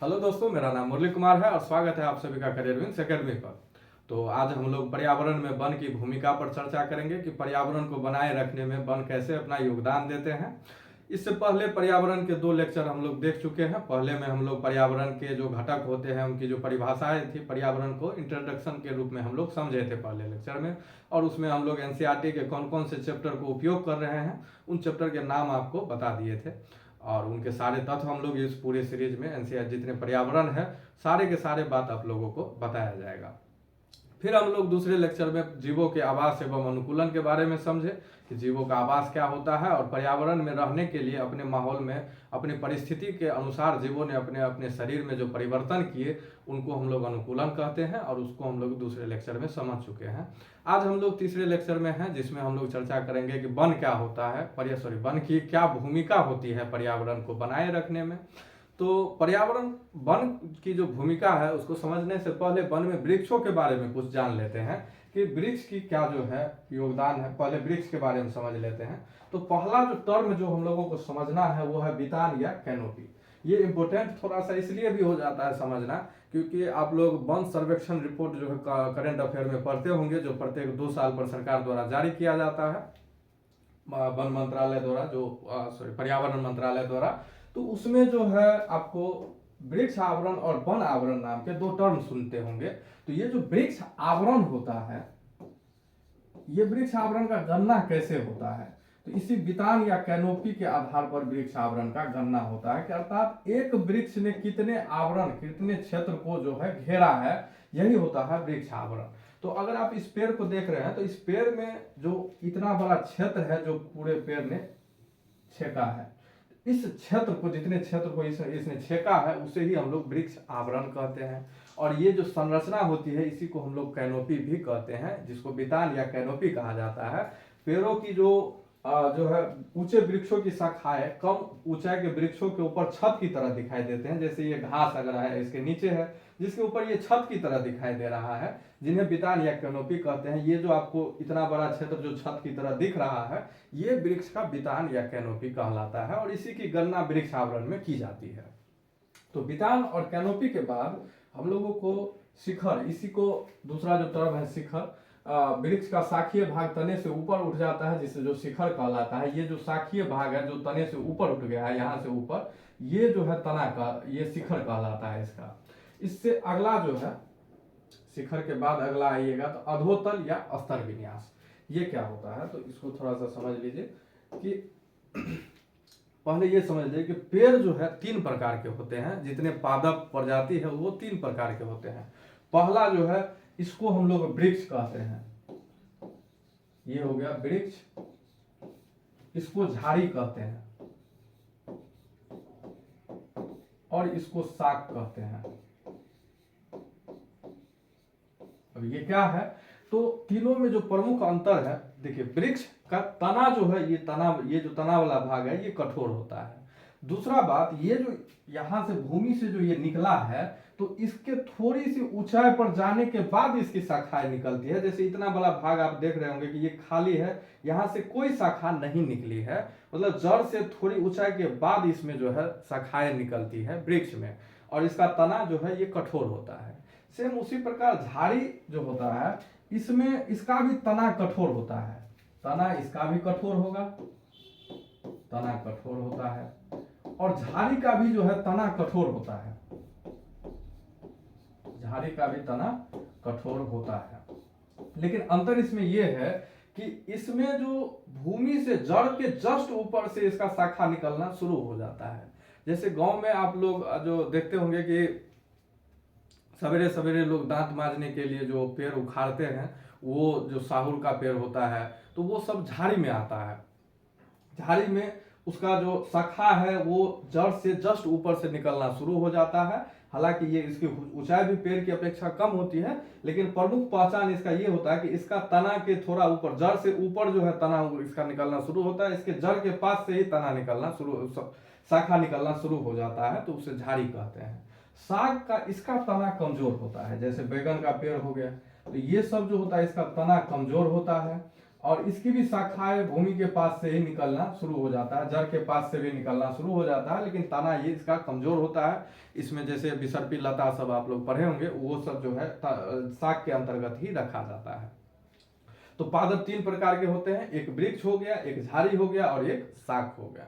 Hello दोस्तों, मेरा नाम मुरली कुमार है और स्वागत है आप सभी का करियर विंग्स एकेडमी पर। तो आज हम लोग पर्यावरण में वन की भूमिका पर चर्चा करेंगे कि पर्यावरण को बनाए रखने में वन कैसे अपना योगदान देते हैं। इससे पहले पर्यावरण के 2 लेक्चर हम लोग देख चुके हैं। पहले में हम लोग पर्यावरण के जो घटक होते हैं उनकी जो परिभाषाएं थी, पर्यावरण को इंट्रोडक्शन के रूप में हम लोग समझे थे पहले लेक्चर में। और उसमें हम लोग एनसीईआरटी के कौन कौन से चैप्टर को उपयोग कर रहे हैं उन चैप्टर के नाम आपको बता दिए थे और उनके सारे तत्व हम लोग इस पूरे सीरीज में एनसीईआर जितने पर्यावरण है सारे के सारे बात आप लोगों को बताया जाएगा। फिर हम लोग दूसरे लेक्चर में जीवों के आवास एवं अनुकूलन के बारे में समझे कि जीवों का आवास क्या होता है और पर्यावरण में रहने के लिए अपने माहौल में अपनी परिस्थिति के अनुसार जीवों ने अपने अपने शरीर में जो परिवर्तन किए उनको हम लोग अनुकूलन कहते हैं और उसको हम लोग दूसरे लेक्चर में समझ चुके हैं। आज हम लोग तीसरे लेक्चर में हैं जिसमें हम लोग चर्चा करेंगे कि वन क्या होता है, वन की क्या भूमिका होती है पर्यावरण को बनाए रखने में। तो पर्यावरण वन की जो भूमिका है उसको समझने से पहले वन में वृक्षों के बारे में कुछ जान लेते हैं कि वृक्ष की क्या जो है योगदान है। पहले वृक्ष के बारे में समझ लेते हैं। तो पहला जो टर्म जो हम लोगों को समझना है वो है बितान या कैनोपी। ये इम्पोर्टेंट थोड़ा सा इसलिए भी हो जाता है समझना क्योंकि आप लोग वन सर्वेक्षण रिपोर्ट जो है करंट अफेयर में पढ़ते होंगे, जो प्रत्येक 2 साल पर सरकार द्वारा जारी किया जाता है वन मंत्रालय द्वारा, जो पर्यावरण मंत्रालय द्वारा। तो उसमें जो है आपको वृक्ष आवरण और वन आवरण नाम के 2 टर्म सुनते होंगे। तो ये जो वृक्ष आवरण होता है, ये वृक्ष आवरण का गणना कैसे होता है, तो इसी बितान या कैनोपी के आधार पर वृक्ष आवरण का गणना होता है कि अर्थात एक वृक्ष ने कितने आवरण, कितने क्षेत्र को जो है घेरा है, यही होता है वृक्ष आवरण। तो अगर आप इस पेड़ को देख रहे हैं तो इस पेड़ में जो इतना बड़ा क्षेत्र है जो पूरे पेड़ ने छेका है, इस क्षेत्र को, जितने क्षेत्र को इसने छेका है उसे ही हम लोग वृक्ष आवरण कहते हैं। और ये जो संरचना होती है इसी को हम लोग कैनोपी भी कहते हैं, जिसको बितान या कैनोपी कहा जाता है। पेड़ों की जो है ऊंचे वृक्षों की शाखाएं कम ऊंचाई के वृक्षों के ऊपर छत की तरह दिखाई देते हैं। जैसे ये घास अगर है इसके नीचे है जिसके ऊपर ये छत की तरह दिखाई दे रहा है, जिन्हें बितान या कैनोपी कहते हैं। ये जो आपको इतना बड़ा क्षेत्र जो छत की तरह दिख रहा है ये वृक्ष का बितान या कैनोपी कहलाता है और इसी की गणना वृक्ष आवरण में की जाती है। तो बितान और कैनोपी के बाद हम लोगों को शिखर, इसी को दूसरा जो टर्म है शिखर, वृक्ष का शाखीय भाग तने से ऊपर उठ जाता है जिससे जो शिखर कहलाता है। ये जो शाखीय भाग है जो तने से ऊपर उठ गया है, यहाँ से ऊपर, ये जो है तना का, ये शिखर कहलाता है इसका। इससे अगला जो है शिखर के बाद अगला आइएगा तो अधोतल या अस्तर विन्यास, ये क्या होता है तो इसको थोड़ा सा समझ लीजिए कि पहले ये समझ लीजिए कि पेड़ जो है 3 प्रकार के होते हैं। जितने पादप प्रजाति है वो 3 प्रकार के होते हैं। पहला जो है इसको हम लोग वृक्ष कहते हैं, ये हो गया वृक्ष। इसको झाड़ी कहते हैं और इसको शाक कहते हैं। अब ये क्या है तो तीनों में जो प्रमुख अंतर है, देखिए वृक्ष का तना जो है, ये जो तना वाला भाग है ये कठोर होता है। दूसरा बात, ये जो यहां से भूमि से जो ये निकला है तो इसके थोड़ी सी ऊंचाई पर जाने के बाद इसकी शाखाएं निकलती है। जैसे इतना बड़ा भाग आप देख रहे होंगे कि ये खाली है, यहां से कोई शाखा नहीं निकली है, मतलब जड़ से थोड़ी ऊंचाई के बाद इसमें जो है शाखाएं निकलती है वृक्ष में, और इसका तना जो है ये कठोर होता है। सेम उसी प्रकार झाड़ी जो होता है इसमें इसका भी तना कठोर होता है, तना इसका भी कठोर होगा, तना कठोर होता है, और झाड़ी का भी जो है तना कठोर होता है, झाड़ी का भी तना कठोर होता है। लेकिन अंतर इसमें यह है कि इसमें जो भूमि से जड़ के जस्ट ऊपर से इसका शाखा निकलना शुरू हो जाता है। जैसे गांव में आप लोग जो देखते होंगे कि सवेरे सवेरे लोग दांत मांजने के लिए जो पेड़ उखाड़ते हैं, वो जो साहुल का पेड़ होता है तो वो सब झाड़ी में आता है। झाड़ी में उसका जो शाखा है वो जड़ से जस्ट ऊपर से निकलना शुरू हो जाता है। हालांकि ये इसकी ऊंचाई भी पेड़ की अपेक्षा कम होती है, लेकिन प्रमुख पहचान इसका ये होता है कि इसका तना के थोड़ा ऊपर, जड़ से ऊपर जो है तना इसका निकलना शुरू होता है। इसके जड़ के पास से ही तना निकलना शुरू, शाखा निकलना शुरू हो जाता है, तो उसे झाड़ी कहते हैं। साग का इसका तना कमजोर होता है, जैसे बैगन का पेड़ हो गया, तो ये सब जो होता है इसका तना कमजोर होता है। और इसकी भी शाखाएं भूमि के पास से ही निकलना शुरू हो जाता है, जड़ के पास से भी निकलना शुरू हो जाता है, लेकिन तना ये इसका कमजोर होता है। इसमें जैसे बिसर्पी लता सब आप लोग पढ़े होंगे, वो सब जो है शाख के अंतर्गत ही रखा जाता है। तो पादप 3 प्रकार के होते हैं, एक वृक्ष हो गया, एक झाड़ी हो गया और एक शाख हो गया।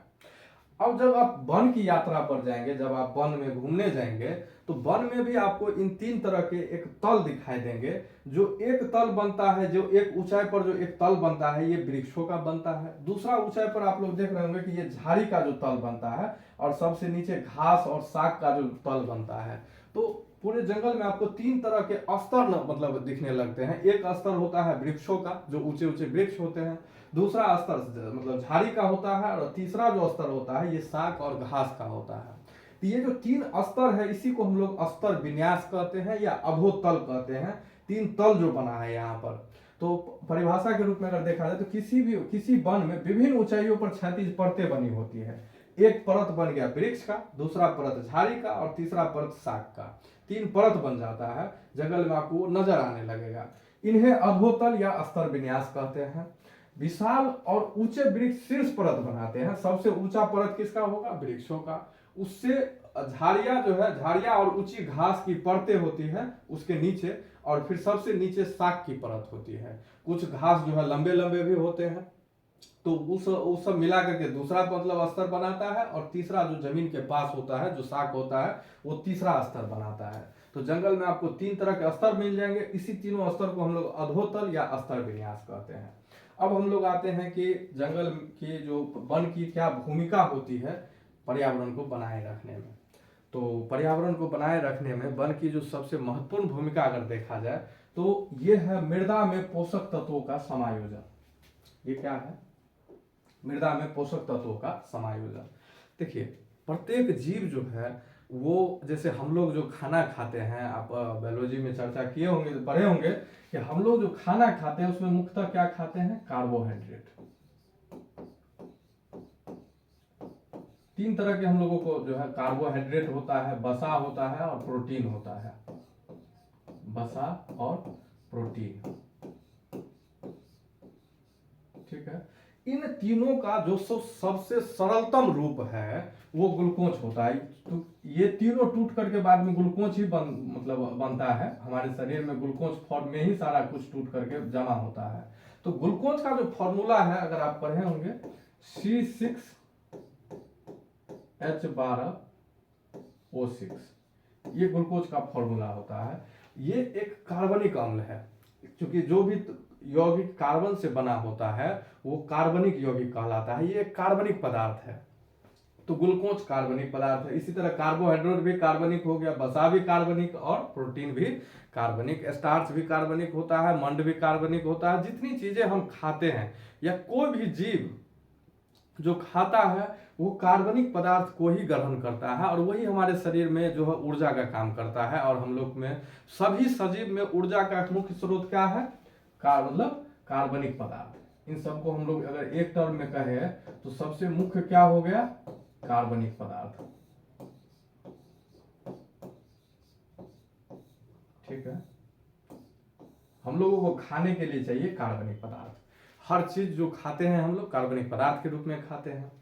अब जब आप वन की यात्रा पर जाएंगे, जब आप वन में घूमने जाएंगे, तो वन में भी आपको इन 3 तरह के एक तल दिखाई देंगे। जो एक तल बनता है, जो एक ऊंचाई पर जो एक तल बनता है, ये वृक्षों का बनता है। दूसरा ऊंचाई पर आप लोग देख रहे होंगे कि ये झाड़ी का जो तल बनता है, और सबसे नीचे घास और शाक का जो तल बनता है। तो पूरे जंगल में आपको 3 तरह के स्तर मतलब दिखने लगते हैं। एक स्तर होता है वृक्षों का, जो ऊंचे ऊंचे वृक्ष होते हैं। दूसरा स्तर मतलब झाड़ी का होता है, और तीसरा जो स्तर होता है ये शाक और घास का होता है। तो ये जो 3 स्तर है, इसी को हम लोग स्तर विन्यास कहते हैं या अधोतल कहते हैं। 3 तल जो बना है यहाँ पर, तो परिभाषा के रूप में अगर देखा जाए तो किसी वन में विभिन्न ऊंचाइयों पर क्षैतिज परतें बनी होती है। एक परत बन गया वृक्ष का, दूसरा परत झाड़ी का और तीसरा परत शाक का। 3 परत बन जाता है, जंगल में आपको नजर आने लगेगा। इन्हें अधोतल या स्तर विन्यास कहते हैं। विशाल और ऊंचे वृक्ष शीर्ष परत बनाते हैं। सबसे ऊंचा परत किसका होगा? वृक्षों का। उससे झाड़ियां जो है, झाड़ियां और ऊंची घास की परतें होती है उसके नीचे, और फिर सबसे नीचे शाक की परत होती है। कुछ घास जो है लंबे लंबे भी होते हैं, तो उस सब मिला करके दूसरा मतलब स्तर बनाता है, और तीसरा जो जमीन के पास होता है, जो शाक होता है, वो तीसरा स्तर बनाता है। तो जंगल में आपको 3 तरह के स्तर मिल जाएंगे। इसी तीनों स्तर को हम लोग अधोतल या स्तर विन्यास कहते हैं। अब हम लोग आते हैं कि जंगल की जो वन की क्या भूमिका होती है पर्यावरण को बनाए रखने में। तो पर्यावरण को बनाए रखने में वन की जो सबसे महत्वपूर्ण भूमिका अगर देखा जाए तो ये है मृदा में पोषक तत्वों का समायोजन। ये क्या है? मृदा में पोषक तत्वों का समायोजन। देखिए, प्रत्येक जीव जो है वो, जैसे हम लोग जो खाना खाते हैं, आप बायोलॉजी में चर्चा किए होंगे, पढ़े होंगे कि हम लोग जो खाना खाते हैं उसमें मुख्यतः क्या खाते हैं? कार्बोहाइड्रेट। 3 तरह के हम लोगों को जो है कार्बोहाइड्रेट होता है, वसा होता है और प्रोटीन होता है। वसा और प्रोटीन, ठीक है। इन तीनों का जो सबसे सरलतम रूप है वो ग्लूकोज होता है। तो ये तीनों टूट करके बाद में ग्लूकोज ही बनता है। हमारे शरीर में ग्लूकोज फॉर्म में ही सारा कुछ टूट करके जमा होता है। तो ग्लूकोज का जो फॉर्मूला है, अगर आप पढ़े होंगे, C6H12O6, ये ग्लूकोज का फॉर्मूला होता है। ये एक कार्बनिक अम्ल है, क्योंकि जो भी यौगिक कार्बन से बना होता है वो कार्बनिक यौगिक कहलाता है। ये एक कार्बनिक पदार्थ है। तो ग्लूकोज कार्बनिक पदार्थ है। इसी तरह कार्बोहाइड्रेट भी कार्बनिक हो गया, वसा भी कार्बनिक और प्रोटीन भी कार्बनिक, स्टार्च भी कार्बनिक होता है, मंड भी कार्बनिक होता है। जितनी चीजें हम खाते हैं या कोई भी जीव जो खाता है वो कार्बनिक पदार्थ को ही ग्रहण करता है, और वही हमारे शरीर में जो है ऊर्जा का काम करता है। और हम लोग में सभी सजीव में ऊर्जा का मुख्य स्रोत क्या है? मतलब कार्बनिक पदार्थ। इन सबको हम लोग अगर एक टर्म में कहे तो सबसे मुख्य क्या हो गया? कार्बनिक पदार्थ, ठीक है। हम लोगों को खाने के लिए चाहिए कार्बनिक पदार्थ। हर चीज जो खाते हैं हम लोग कार्बनिक पदार्थ के रूप में खाते हैं।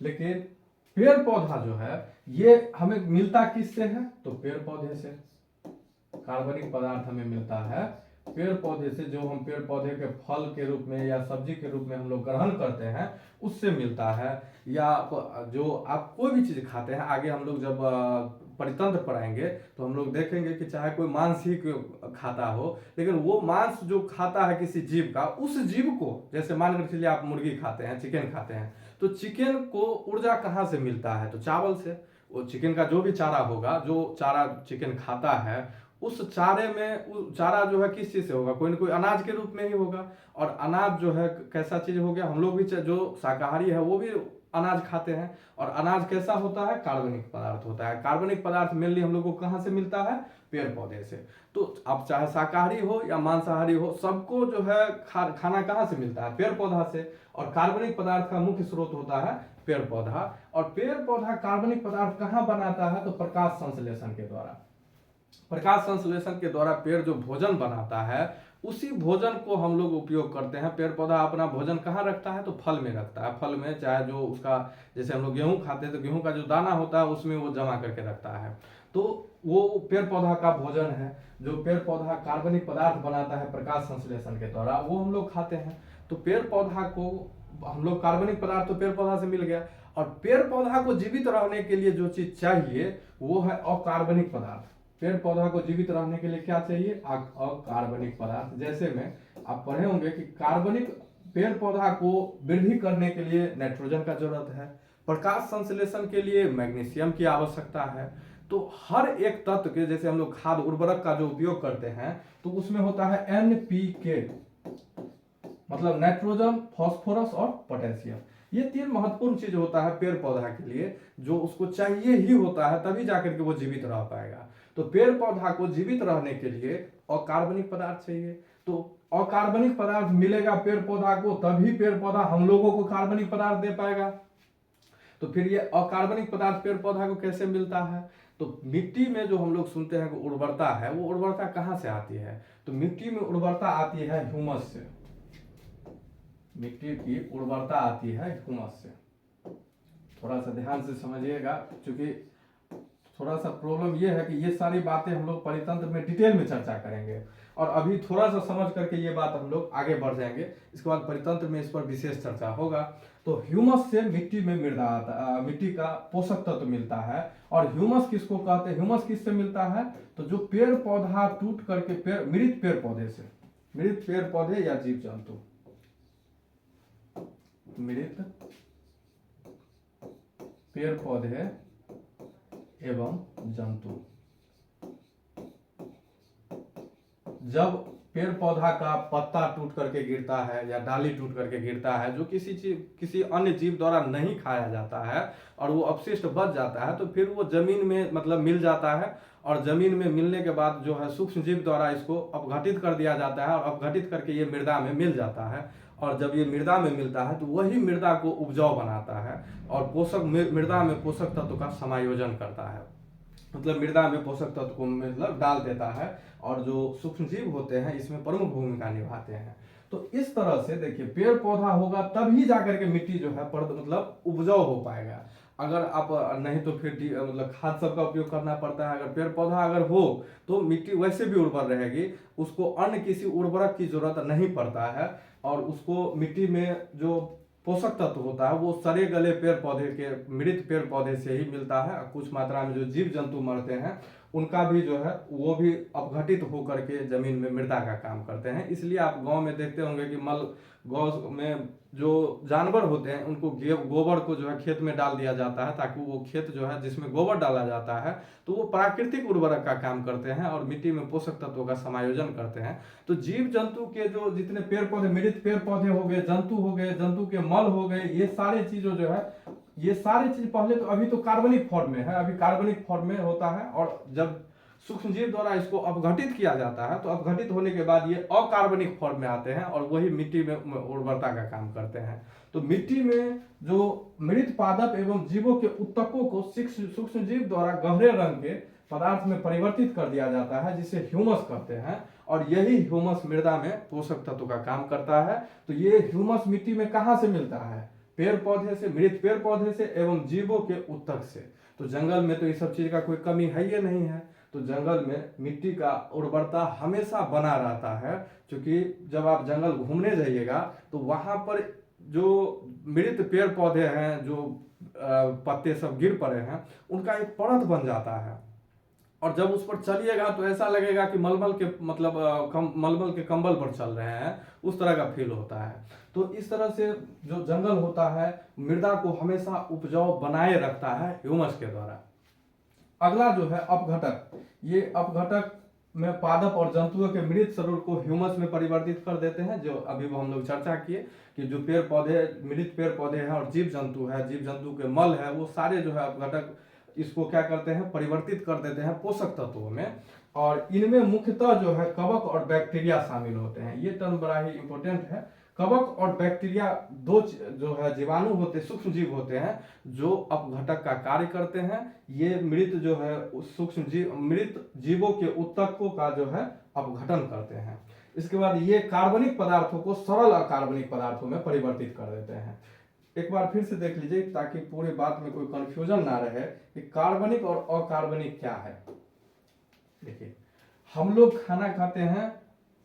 लेकिन पेड़ पौधा जो है ये हमें मिलता किससे है? तो पेड़ पौधे से। कार्बनिक पदार्थ हमें मिलता है पेड़ पौधे से। जो हम पेड़ पौधे के फल के रूप में या सब्जी के रूप में हम लोग ग्रहण करते हैं उससे मिलता है। या जो आप कोई भी चीज खाते हैं, आगे हम लोग जब परितंत्र पढ़ाएंगे तो हम लोग देखेंगे कि चाहे कोई मांस ही खाता हो, लेकिन वो मांस जो खाता है किसी जीव का, उस जीव को, जैसे मान कर चलिए आप मुर्गी खाते हैं, चिकन खाते हैं, तो चिकन को ऊर्जा कहाँ से मिलता है? तो चावल से। वो चिकन का जो भी चारा होगा, जो चारा चिकन खाता है, उस चारे में चारा जो है किस चीज से होगा? कोई ना कोई अनाज के रूप में ही होगा। और अनाज जो है कैसा चीज हो गया? हम लोग भी जो शाकाहारी है वो भी अनाज खाते हैं, और अनाज कैसा होता है? कार्बनिक पदार्थ होता है। कार्बनिक पदार्थ मेनली हम लोग को कहाँ से मिलता है? पेड़ पौधे से। तो अब चाहे शाकाहारी हो या मांसाहारी हो, सबको जो है खाना कहाँ से मिलता है? पेड़ पौधा से। और कार्बनिक पदार्थ का मुख्य स्रोत होता है पेड़ पौधा। और पेड़ पौधा कार्बनिक पदार्थ कहाँ बनाता है? तो प्रकाश संश्लेषण के द्वारा। प्रकाश संश्लेषण के द्वारा पेड़ जो भोजन बनाता है उसी भोजन को हम लोग उपयोग करते हैं। पेड़ पौधा अपना भोजन कहाँ रखता है, तो फल में रखता है। फल में चाहे जो उसका, जैसे हम लोग गेहूं खाते हैं तो गेहूं का जो दाना होता है उसमें वो जमा करके रखता है, तो वो पेड़ पौधा का भोजन है। जो पेड़ पौधा कार्बनिक पदार्थ बनाता है प्रकाश संश्लेषण के द्वारा, वो हम लोग खाते हैं। तो पेड़ पौधा को हम लोग, कार्बनिक पदार्थ तो पेड़ पौधा से मिल गया, और पेड़ पौधा को जीवित रहने के लिए जो चीज चाहिए वो है अकार्बनिक पदार्थ। पेड़ पौधा को जीवित रहने के लिए क्या चाहिए, अकार्बनिक पदार्थ। जैसे में आप पढ़े होंगे कि कार्बनिक, पेड़ पौधा को वृद्धि करने के लिए नाइट्रोजन का जरूरत है, प्रकाश संश्लेषण के लिए मैग्नीशियम की आवश्यकता है। तो हर एक तत्व के, जैसे हम लोग खाद उर्वरक का जो उपयोग करते हैं तो उसमें होता है NPK, मतलब नाइट्रोजन, फास्फोरस और पोटेशियम। ये तीन महत्वपूर्ण चीज होता है पेड़ पौधा के लिए, जो उसको चाहिए ही होता है, तभी जाकर के वो जीवित रह पाएगा। तो पेड़ पौधा को जीवित रहने के लिए अकार्बनिक पदार्थ चाहिए। तो अकार्बनिक पदार्थ मिलेगा पेड़ पौधा को, तभी पेड़ पौधा हम लोगों को कार्बनिक पदार्थ दे पाएगा। तो फिर ये अकार्बनिक पदार्थ पेड़ पौधा को कैसे मिलता है, तो मिट्टी में जो हम लोग सुनते हैं कि उर्वरता है, वो उर्वरता कहाँ से आती है, तो मिट्टी में उर्वरता आती है ह्यूमस से। मिट्टी की उर्वरता आती है ह्यूमस से। थोड़ा सा ध्यान से समझिएगा, क्योंकि थोड़ा सा प्रॉब्लम ये है कि ये सारी बातें हम लोग परितंत्र में डिटेल में चर्चा करेंगे, और अभी थोड़ा सा समझ करके ये बात हम लोग आगे बढ़ जाएंगे। इसके बाद परितंत्र में इस पर विशेष चर्चा होगा। तो ह्यूमस से मिट्टी में मृदा आता, मिट्टी का पोषक तत्व मिलता है। और ह्यूमस किसको कहते हैं, ह्यूमस किससे मिलता है, तो जो पेड़ पौधा टूट करके मृत पेड़ पौधे से, मृत पेड़ पौधे या जीव जंतु, मृत पेड़ पौधे एवं जंतु, जब पेड़ पौधा का पत्ता टूट करके गिरता है या डाली टूट करके गिरता है, जो किसी अन्य जीव द्वारा नहीं खाया जाता है और वो अपशिष्ट बच जाता है, तो फिर वो जमीन में मतलब मिल जाता है। और जमीन में मिलने के बाद जो है सूक्ष्म जीव द्वारा इसको अपघटित कर दिया जाता है, और अपघटित करके ये मृदा में मिल जाता है। और जब ये मृदा में मिलता है तो वही मृदा को उपजाऊ बनाता है, और मृदा में पोषक तत्व का समायोजन करता है, मतलब मृदा में पोषक तत्व को मतलब डाल देता है, और जो सूक्ष्म जीव होते हैं इसमें प्रमुख भूमिका निभाते हैं। तो इस तरह से देखिए, पेड़ पौधा होगा तभी जाकर के मिट्टी जो है मतलब उपजाऊ हो पाएगा। अगर आप नहीं तो फिर मतलब खाद सब का उपयोग करना पड़ता है। अगर पेड़ पौधा अगर हो तो मिट्टी वैसे भी उर्वर रहेगी, उसको अन्य किसी उर्वरक की जरूरत नहीं पड़ता है, और उसको मिट्टी में जो पोषक तत्व होता है वो सड़े गले पेड़ पौधे के, मृत पेड़ पौधे से ही मिलता है। कुछ मात्रा में जो जीव जंतु मरते हैं उनका भी जो है वो भी अपघटित होकर के जमीन में मृदा का काम करते हैं। इसलिए आप गांव में देखते होंगे कि गौ में जो जानवर होते हैं उनको गोबर को जो है खेत में डाल दिया जाता है, ताकि वो खेत जो है जिसमें गोबर डाला जाता है तो वो प्राकृतिक उर्वरक का काम करते हैं और मिट्टी में पोषक तत्वों का समायोजन करते हैं। तो जीव जंतु के जो जितने पेड़ पौधे, मृत पेड़ पौधे हो गए, जंतु के मल हो गए, ये सारी चीजों जो है, ये सारी चीज पहले तो अभी तो कार्बनिक फॉर्म में है, अभी कार्बनिक फॉर्म में होता है, और जब सूक्ष्म जीव द्वारा इसको अपघटित किया जाता है तो अपघटित होने के बाद ये अकार्बनिक फॉर्म में आते हैं, और वही मिट्टी में उर्वरता का काम करते हैं। तो मिट्टी में जो मृत पादप एवं जीवों के उत्तकों को सूक्ष्म जीव द्वारा गहरे रंग के पदार्थ में परिवर्तित कर दिया जाता है, जिसे ह्यूमस कहते हैं, और यही ह्यूमस मृदा में पोषक तत्व का काम करता है। तो ये ह्यूमस मिट्टी में कहां से मिलता है, पेड़ पौधे से, मृत पेड़ पौधे से एवं जीवों के उत्तक से। तो जंगल में तो इस सब चीज का कोई कमी है ही नहीं है। तो जंगल में मिट्टी का उर्वरता हमेशा बना रहता है, क्योंकि जब आप जंगल घूमने जाइएगा तो वहां पर जो मृत पेड़ पौधे हैं, जो पत्ते सब गिर पड़े हैं, उनका एक परत बन जाता है, और जब उस पर चलिएगा तो ऐसा लगेगा कि मलमल के मतलब मलमल के कंबल पर चल रहे हैं, उस तरह का फील होता है। तो इस तरह से जो जंगल होता है मृदा को हमेशा उपजाऊ बनाए रखता है ह्यूमस के द्वारा। अगला जो है अपघटक, ये अपघटक में पादप और जंतुओं के मृत स्वरूप को ह्यूमस में परिवर्तित कर देते हैं। जो अभी वो हम लोग चर्चा किए कि जो पेड़ पौधे, मृत पेड़ पौधे हैं और जीव जंतु है, जीव जंतु के मल है, वो सारे जो है अपघटक इसको क्या करते हैं, परिवर्तित कर देते हैं पोषक तत्वों में। और इनमें मुख्यतः जो है कवक और बैक्टीरिया शामिल होते हैं। ये टर्म बड़ा ही इंपॉर्टेंट है। कवक और बैक्टीरिया दो जो है जीवाणु होते, सूक्ष्म जीव होते हैं, जो अपघटक का कार्य करते हैं। ये मृत जो है सूक्ष्म जीव, मृत जीवों के उत्तकों का जो है अपघटन करते हैं। इसके बाद ये कार्बनिक पदार्थों को सरल अकार्बनिक पदार्थों में परिवर्तित कर देते हैं। एक बार फिर से देख लीजिए ताकि पूरी बात में कोई कंफ्यूजन ना रहे कि कार्बनिक और अकार्बनिक क्या है। देखिए, हम लोग खाना खाते हैं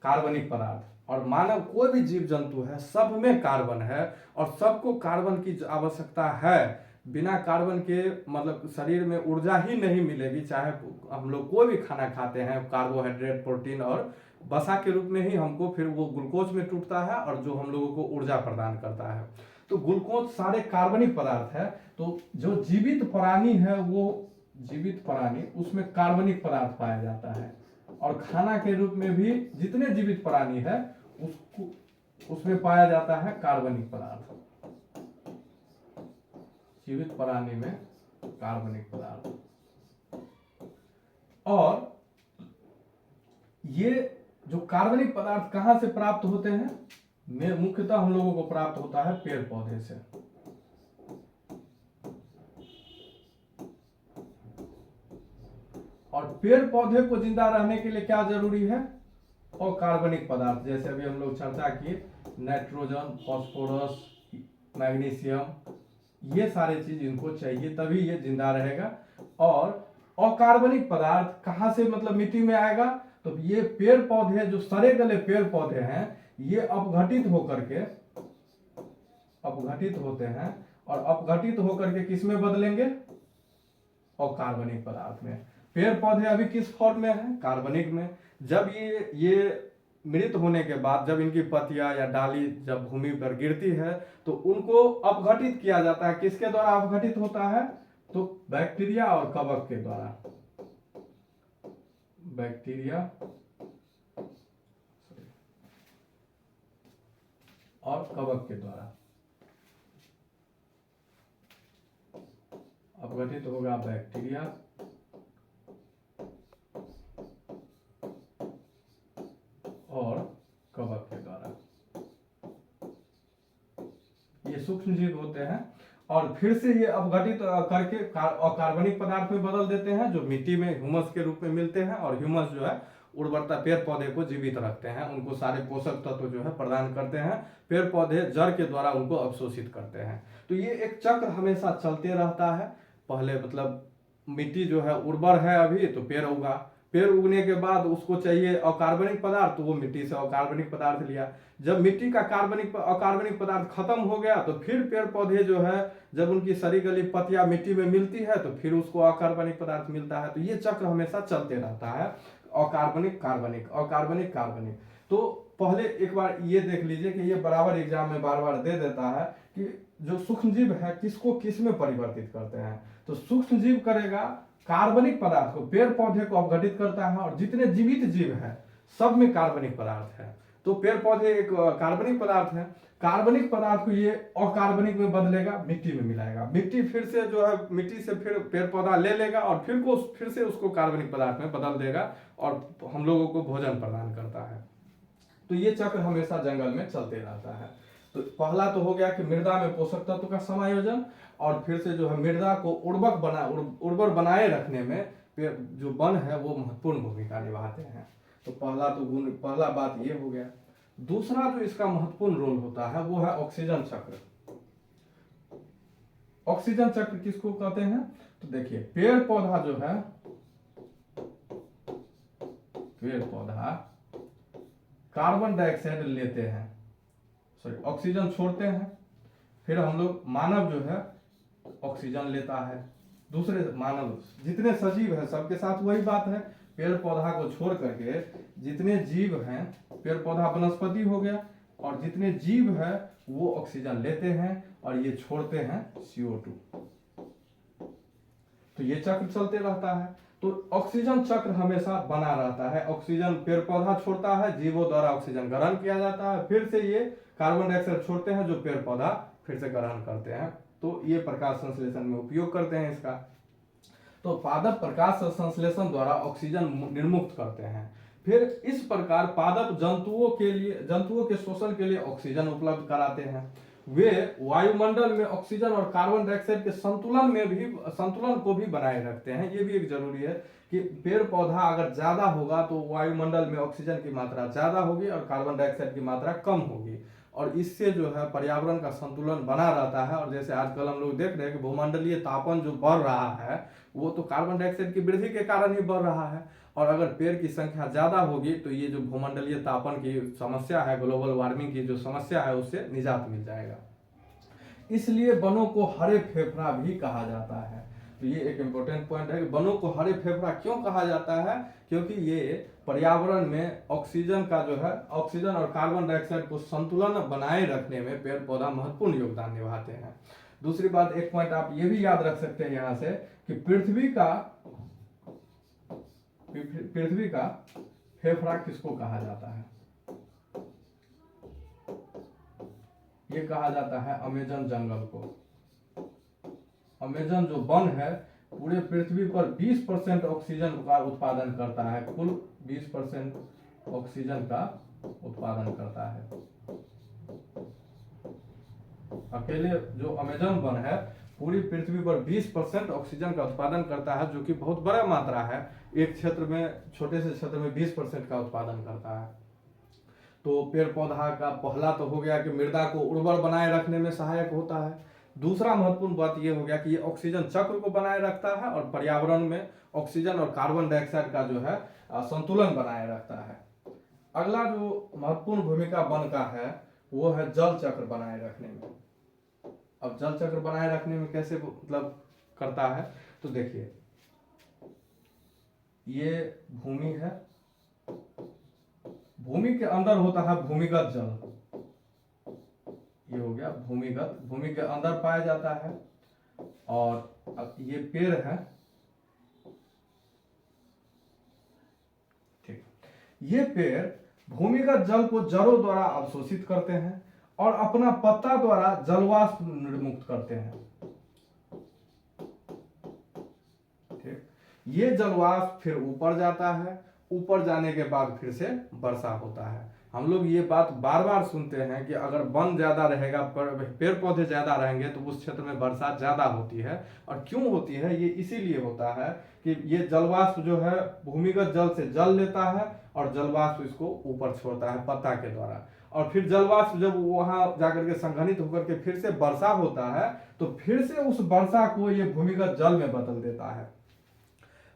कार्बनिक पदार्थ, और मानव कोई भी जीव जंतु है सब में कार्बन है, और सबको कार्बन की आवश्यकता है। बिना कार्बन के मतलब शरीर में ऊर्जा ही नहीं मिलेगी। चाहे हम लोग कोई भी खाना खाते हैं, कार्बोहाइड्रेट, प्रोटीन और वसा के रूप में ही हमको फिर वो ग्लूकोज में टूटता है और जो हम लोगों को ऊर्जा प्रदान करता है। तो ग्लूकोज सारे कार्बनिक पदार्थ है। तो जो जीवित प्राणी है वो जीवित प्राणी उसमें कार्बनिक पदार्थ पाया जाता है, और खाना के रूप में भी जितने जीवित प्राणी है उसमें पाया जाता है कार्बनिक पदार्थ। जीवित प्राणी में कार्बनिक पदार्थ, और ये जो कार्बनिक पदार्थ कहां से प्राप्त होते हैं? मुख्यतः हम लोगों को प्राप्त होता है पेड़ पौधे से। और पेड़ पौधे को जिंदा रहने के लिए क्या जरूरी है? अकार्बनिक पदार्थ, जैसे अभी हम लोग चर्चा किए, नाइट्रोजन, फास्फोरस, मैग्नीशियम, ये सारे चीज इनको चाहिए, तभी ये जिंदा रहेगा। और अकार्बनिक पदार्थ कहां से मतलब मिट्टी में आएगा? तो ये पेड़ पौधे जो सड़े गले पेड़ पौधे हैं ये अपघटित होते हैं, और अपघटित होकर के किस में बदलेंगे? अकार्बनिक पदार्थ में। पेड़ पौधे अभी किस फॉर्म में है? कार्बनिक में। जब ये मृत होने के बाद जब इनकी पत्तियां या डाली जब भूमि पर गिरती है तो उनको अपघटित किया जाता है। किसके द्वारा अपघटित होता है? तो बैक्टीरिया और कवक के द्वारा। बैक्टीरिया और कवक के द्वारा अपघटित होगा बैक्टीरिया और कवक के द्वारा। ये सूक्ष्म जीव होते हैं, और फिर से ये अपघटित करके अकार्बनिक पदार्थ में बदल देते हैं जो मिट्टी में ह्यूमस के रूप में मिलते हैं। और ह्यूमस जो है उर्वरता पेड़ पौधे को जीवित रखते हैं, उनको सारे पोषक तत्व जो है प्रदान करते हैं। पेड़ पौधे जड़ के द्वारा उनको अवशोषित करते हैं। तो ये एक चक्र हमेशा चलते रहता है। पहले मतलब मिट्टी जो है उर्वर है अभी, तो पेड़ उगा, पेड़ उगने के बाद उसको चाहिए अकार्बनिक पदार्थ, तो वो मिट्टी से अकार्बनिक पदार्थ लिया। जब मिट्टी का अकार्बनिक पदार्थ खत्म हो गया तो फिर पेड़ पौधे जो है जब उनकी सड़ी गली पत्तियां मिट्टी में मिलती है तो फिर उसको अकार्बनिक पदार्थ मिलता है। तो ये चक्र हमेशा चलते रहता है, अकार्बनिक कार्बनिक, अकार्बनिक कार्बनिक। तो पहले एक बार ये देख लीजिए कि ये बराबर एग्जाम में बार बार दे देता है कि जो सूक्ष्म जीव है किसको किस में परिवर्तित करते हैं। तो सूक्ष्म जीव करेगा कार्बनिक पदार्थ को, पेड़ पौधे को अपघटित करता है, और जितने जीवित जीव हैं सब में कार्बनिक पदार्थ है। तो पेड़ पौधे एक कार्बनिक पदार्थ है, कार्बनिक पदार्थ को ये अकार्बनिक में बदलेगा, मिट्टी में मिलाएगा, मिट्टी फिर से जो है मिट्टी से फिर पेड़ पौधा ले लेगा और फिर से उसको कार्बनिक पदार्थ में बदल देगा और हम लोगों को भोजन प्रदान करता है। तो ये चक्र हमेशा जंगल में चलते रहता है। तो पहला तो हो गया कि मृदा में पोषक तत्व का समायोजन, और फिर से जो है मृदा को उर्वर बनाए रखने में जो वन है वो महत्वपूर्ण भूमिका निभाते हैं। तो पहला बात ये हो गया। दूसरा जो इसका महत्वपूर्ण रोल होता है वो है ऑक्सीजन चक्र। ऑक्सीजन चक्र किसको कहते हैं? तो देखिए, पेड़ पौधा जो है, पेड़ पौधा कार्बन डाइऑक्साइड लेते हैं, सॉरी ऑक्सीजन छोड़ते हैं, फिर हम लोग मानव जो है ऑक्सीजन लेता है। दूसरे मानव जितने सजीव है सबके साथ वही बात है। पेड़ पौधा को छोड़ करके जितने जीव हैं, पेड़ पौधा वनस्पति हो गया, और जितने जीव है वो ऑक्सीजन लेते हैं और ये छोड़ते हैं CO2। तो ये चक्र चलते रहता है। तो ऑक्सीजन चक्र हमेशा बना रहता है। ऑक्सीजन पेड़ पौधा छोड़ता है, जीवों द्वारा ऑक्सीजन ग्रहण किया जाता है, फिर से ये कार्बन डाइऑक्साइड छोड़ते हैं जो पेड़ पौधा फिर से ग्रहण करते हैं। तो ये प्रकाश संश्लेषण में उपयोग करते हैं इसका। तो पादप प्रकाश संश्लेषण द्वारा ऑक्सीजन निर्मुक्त करते हैं। फिर इस प्रकार पादप जंतुओं के शोषण के लिए ऑक्सीजन उपलब्ध कराते हैं। वे वायुमंडल में ऑक्सीजन और कार्बन डाइऑक्साइड के संतुलन को भी बनाए रखते हैं। ये भी एक जरूरी है कि पेड़ पौधा अगर ज्यादा होगा तो वायुमंडल में ऑक्सीजन की मात्रा ज्यादा होगी और कार्बन डाइऑक्साइड की मात्रा कम होगी, और इससे जो है पर्यावरण का संतुलन बना रहता है। और जैसे आजकल हम लोग देख रहे हैं कि भूमंडलीय तापन जो बढ़ रहा है वो तो कार्बन डाइऑक्साइड की वृद्धि के कारण ही बढ़ रहा है, और अगर पेड़ की संख्या ज्यादा होगी तो ये जो भूमंडलीय तापन की समस्या है, ग्लोबल वार्मिंग की जो समस्या है, उससे निजात मिल जाएगा। इसलिए वनों को हरे फेफड़ा भी कहा जाता है। तो ये एक इंपॉर्टेंट पॉइंट है कि वनों को हरे फेफड़ा क्यों कहा जाता है, क्योंकि ये पर्यावरण में ऑक्सीजन का जो है, ऑक्सीजन और कार्बन डाइऑक्साइड को संतुलन बनाए रखने में पेड़ पौधा महत्वपूर्ण योगदान निभाते हैं। दूसरी बात, एक पॉइंट आप ये भी याद रख सकते हैं यहां से कि पृथ्वी का फेफड़ा किसको कहा जाता है? ये कहा जाता है अमेजन जंगल को। अमेजन जो वन है पूरे पृथ्वी पर 20% ऑक्सीजन का उत्पादन करता है, कुल 20% ऑक्सीजन का उत्पादन करता है। अकेले जो अमेजन वन है पूरी पृथ्वी पर 20% ऑक्सीजन का उत्पादन करता है, जो कि बहुत बड़ा मात्रा है। एक क्षेत्र में, छोटे से क्षेत्र में 20% का उत्पादन करता है। तो पेड़ पौधा का पहला तो हो गया कि मृदा को उर्वर बनाए रखने में सहायक होता है। दूसरा महत्वपूर्ण बात यह हो गया कि ये ऑक्सीजन चक्र को बनाए रखता है और पर्यावरण में ऑक्सीजन और कार्बन डाइऑक्साइड का जो है संतुलन बनाए रखता है। अगला जो महत्वपूर्ण भूमिका वन का है वो है जल चक्र बनाए रखने में। अब जल चक्र बनाए रखने में कैसे मतलब करता है, तो देखिए ये भूमि है, भूमि के अंदर होता है भूमिगत जल, ये हो गया भूमिगत, भूमि के अंदर पाया जाता है। और अब ये पेड़ है, ठीक, ये पेड़ भूमिगत जल को जड़ों द्वारा अवशोषित करते हैं और अपना पत्ता द्वारा जलवाष्प निर्मुक्त करते हैं। ठीक, ये जलवाष्प फिर ऊपर जाता है, ऊपर जाने के बाद फिर से वर्षा होता है। हम लोग ये बात बार बार सुनते हैं कि अगर वन ज्यादा रहेगा, पेड़ पौधे ज्यादा रहेंगे तो उस क्षेत्र में वर्षा ज्यादा होती है। और क्यों होती है, ये इसीलिए होता है कि ये जलवाष्प जो है भूमिगत जल से जल लेता है और जलवाष्प इसको ऊपर छोड़ता है पत्ता के द्वारा, और फिर जलवाष्प जब वहां जाकर के संघनित होकर के फिर से वर्षा होता है तो फिर से उस वर्षा को ये भूमिगत जल में बदल देता है।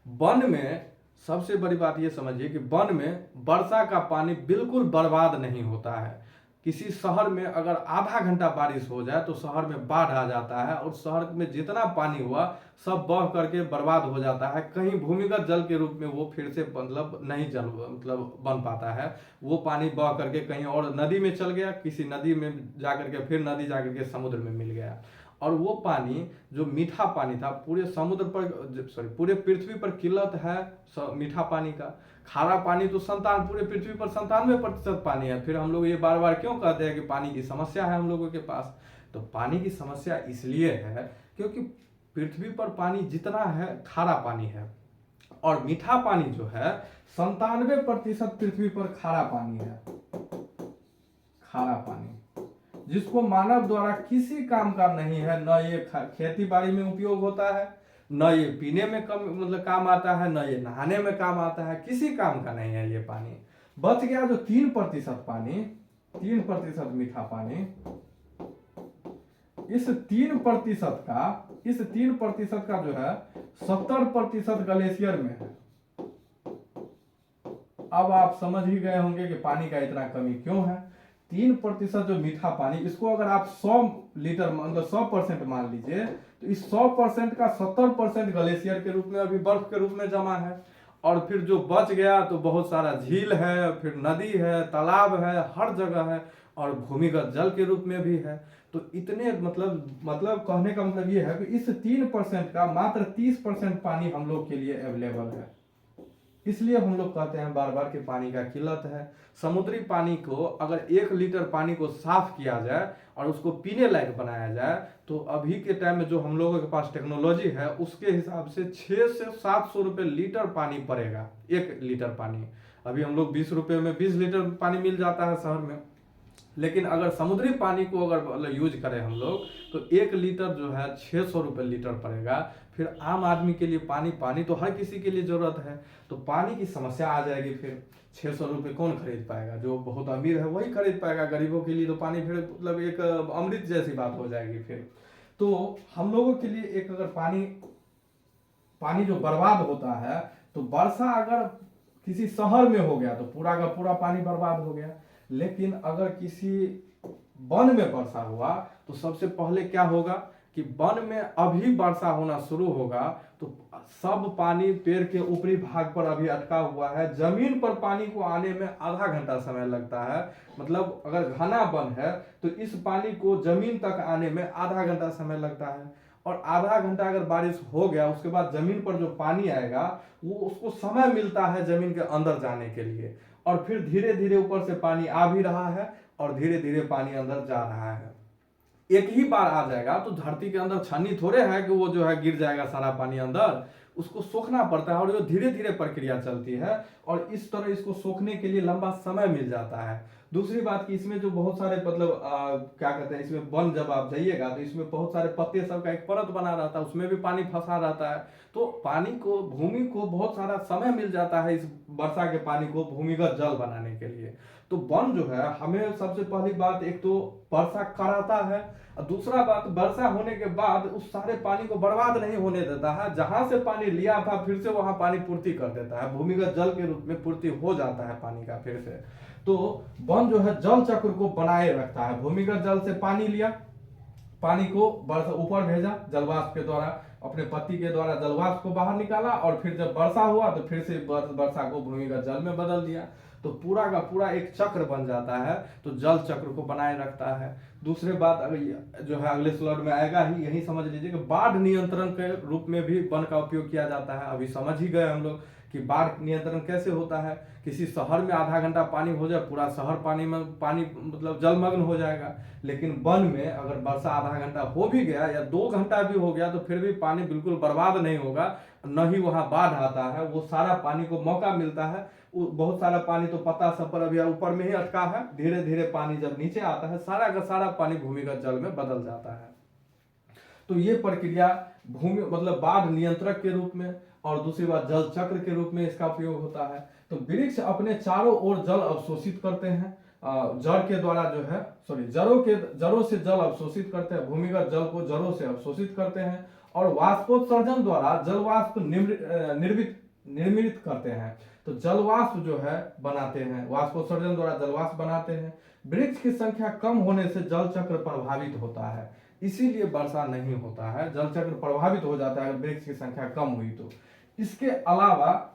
वन में सबसे बड़ी बात ये समझिए कि वन में वर्षा का पानी बिल्कुल बर्बाद नहीं होता है। किसी शहर में अगर आधा घंटा बारिश हो जाए तो शहर में बाढ़ आ जाता है और शहर में जितना पानी हुआ सब बह करके बर्बाद हो जाता है। कहीं भूमिगत जल के रूप में वो फिर से मतलब नहीं जल मतलब बन पाता है। वो पानी बह करके कहीं और नदी में चल गया, किसी नदी में जाकर के फिर नदी जाकर के समुद्र में मिल गया, और वो पानी जो मीठा पानी था पूरे समुद्र पर पूरे पृथ्वी पर किल्लत है मीठा पानी का। खारा पानी तो पूरे पृथ्वी पर 97% पानी है। फिर हम लोग ये बार बार क्यों कहते हैं कि पानी की समस्या है हम लोगों के पास, तो पानी की समस्या इसलिए है क्योंकि पृथ्वी पर पानी जितना है खारा पानी है, और मीठा पानी जो है 97% पृथ्वी पर खारा पानी है। खारा पानी जिसको मानव द्वारा किसी काम का नहीं है, न ये खेती बाड़ी में उपयोग होता है, न ये पीने में काम आता है, न ये नहाने में काम आता है, किसी काम का नहीं है ये पानी। बच गया जो 3% पानी, 3% मीठा पानी, इस 3% का जो है 70% ग्लेशियर में है। अब आप समझ ही गए होंगे कि पानी का इतना कमी क्यों है। 3% जो मीठा पानी, इसको अगर आप 100 लीटर मतलब 100% मान लीजिए तो इस 100% का 70% ग्लेशियर के रूप में अभी बर्फ के रूप में जमा है, और फिर जो बच गया तो बहुत सारा झील है, फिर नदी है, तालाब है, हर जगह है, और भूमिगत जल के रूप में भी है। तो इतने मतलब कहने का मतलब ये है कि इस 3% का मात्र 30% पानी हम लोग के लिए अवेलेबल है। इसलिए हम लोग कहते हैं बार बार कि पानी का किल्लत है। समुद्री पानी को अगर 1 लीटर पानी को साफ किया जाए और उसको पीने लायक बनाया जाए तो अभी के टाइम में जो हम लोगों के पास टेक्नोलॉजी है उसके हिसाब से 600 से 700 रुपये लीटर पानी पड़ेगा 1 लीटर पानी। अभी हम लोग 20 रुपये में 20 लीटर पानी मिल जाता है शहर में। लेकिन अगर समुद्री पानी को अगर मतलब यूज करें हम लोग, तो 1 लीटर जो है 600 रुपये लीटर पड़ेगा। फिर आम आदमी के लिए पानी तो हर किसी के लिए जरूरत है, तो पानी की समस्या आ जाएगी। फिर 600 रुपये कौन खरीद पाएगा? जो बहुत अमीर है वही खरीद पाएगा, गरीबों के लिए तो पानी फिर मतलब एक अमृत जैसी बात हो जाएगी। फिर तो हम लोगों के लिए एक अगर पानी जो बर्बाद होता है, तो वर्षा अगर किसी शहर में हो गया तो पूरा का पूरा पानी बर्बाद हो गया। लेकिन अगर किसी वन में वर्षा हुआ तो सबसे पहले क्या होगा कि वन में अभी वर्षा होना शुरू होगा तो सब पानी पेड़ के ऊपरी भाग पर अभी अटका हुआ है, जमीन पर पानी को आने में आधा घंटा समय लगता है। मतलब अगर घना वन है तो इस पानी को जमीन तक आने में आधा घंटा समय लगता है। और आधा घंटा अगर बारिश हो गया उसके बाद जमीन पर जो पानी आएगा वो उसको समय मिलता है जमीन के अंदर जाने के लिए, और फिर धीरे धीरे ऊपर से पानी आ भी रहा है और धीरे धीरे पानी अंदर जा रहा है। एक ही बार आ जाएगा तो धरती के अंदर छन्नी थोड़े है कि वो जो है गिर जाएगा सारा पानी अंदर, उसको सोखना पड़ता है और ये धीरे धीरे प्रक्रिया चलती है, और इस तरह इसको सोखने के लिए लंबा समय मिल जाता है। दूसरी बात कि इसमें जो बहुत सारे मतलब क्या कहते हैं, इसमें वन जब आप जाइएगा तो इसमें बहुत सारे पत्ते सब का एक परत बना रहता है, उसमें भी पानी फंसा रहता है। तो पानी को, भूमि को बहुत सारा समय मिल जाता है इस वर्षा के पानी को भूमिगत जल बनाने के लिए। तो वन जो है हमें सबसे पहली बात एक तो वर्षा कराता है, और दूसरा बात वर्षा होने के बाद उस सारे पानी को बर्बाद नहीं होने देता है। जहां से पानी लिया था फिर से वहां पानी पूर्ति कर देता है, भूमिगत जल के रूप में पूर्ति हो जाता है पानी का फिर से। तो वन जो है जल चक्र को बनाए रखता है। भूमिगत जल से पानी लिया, पानी को वर्षा ऊपर भेजा जलवाष्प के द्वारा, अपने पत्ती के द्वारा जलवाष्प को बाहर निकाला, और फिर जब वर्षा हुआ तो फिर से वर्षा को भूमिगत जल में बदल दिया। तो पूरा का पूरा एक चक्र बन जाता है, तो जल चक्र को बनाए रखता है। दूसरे बात अगर जो है अगले स्लाइड में आएगा ही, यही समझ लीजिए कि बाढ़ नियंत्रण के रूप में भी वन का उपयोग किया जाता है। अभी समझ ही गए हम लोग कि बाढ़ नियंत्रण कैसे होता है। किसी शहर में आधा घंटा पानी हो जाए, पूरा शहर पानी मतलब जलमग्न हो जाएगा। लेकिन वन में अगर वर्षा आधा घंटा हो भी गया या 2 घंटा भी हो गया तो फिर भी पानी बिल्कुल बर्बाद नहीं होगा, न ही वहां बाढ़ आता है। वो सारा पानी को मौका मिलता है। बहुत सारा पानी तो पता सब पर अभी ऊपर में ही अटका है, धीरे धीरे पानी जब नीचे आता है सारा का सारा पानी भूमिगत जल में बदल जाता है। तो ये प्रक्रिया भूमि मतलब बाढ़ नियंत्रक के रूप में, और दूसरी बात जल चक्र के रूप में इसका उपयोग होता है। तो वृक्ष अपने चारों ओर जल अवशोषित करते हैं, जड़ के द्वारा जो है जड़ों से जल अवशोषित करते हैं, भूमिगत जल को जड़ों से अवशोषित करते हैं, और वाष्पोत्सर्जन द्वारा जलवाष्प निर्मित करते हैं। तो जलवाष्प जो है बनाते हैं, वाष्पोत्सर्जन द्वारा जलवाष्प बनाते हैं। वृक्ष की संख्या कम होने से जल चक्र प्रभावित होता है, इसीलिए वर्षा नहीं होता है, जल चक्र प्रभावित हो जाता है अगर वृक्ष की संख्या कम हुई तो। इसके अलावा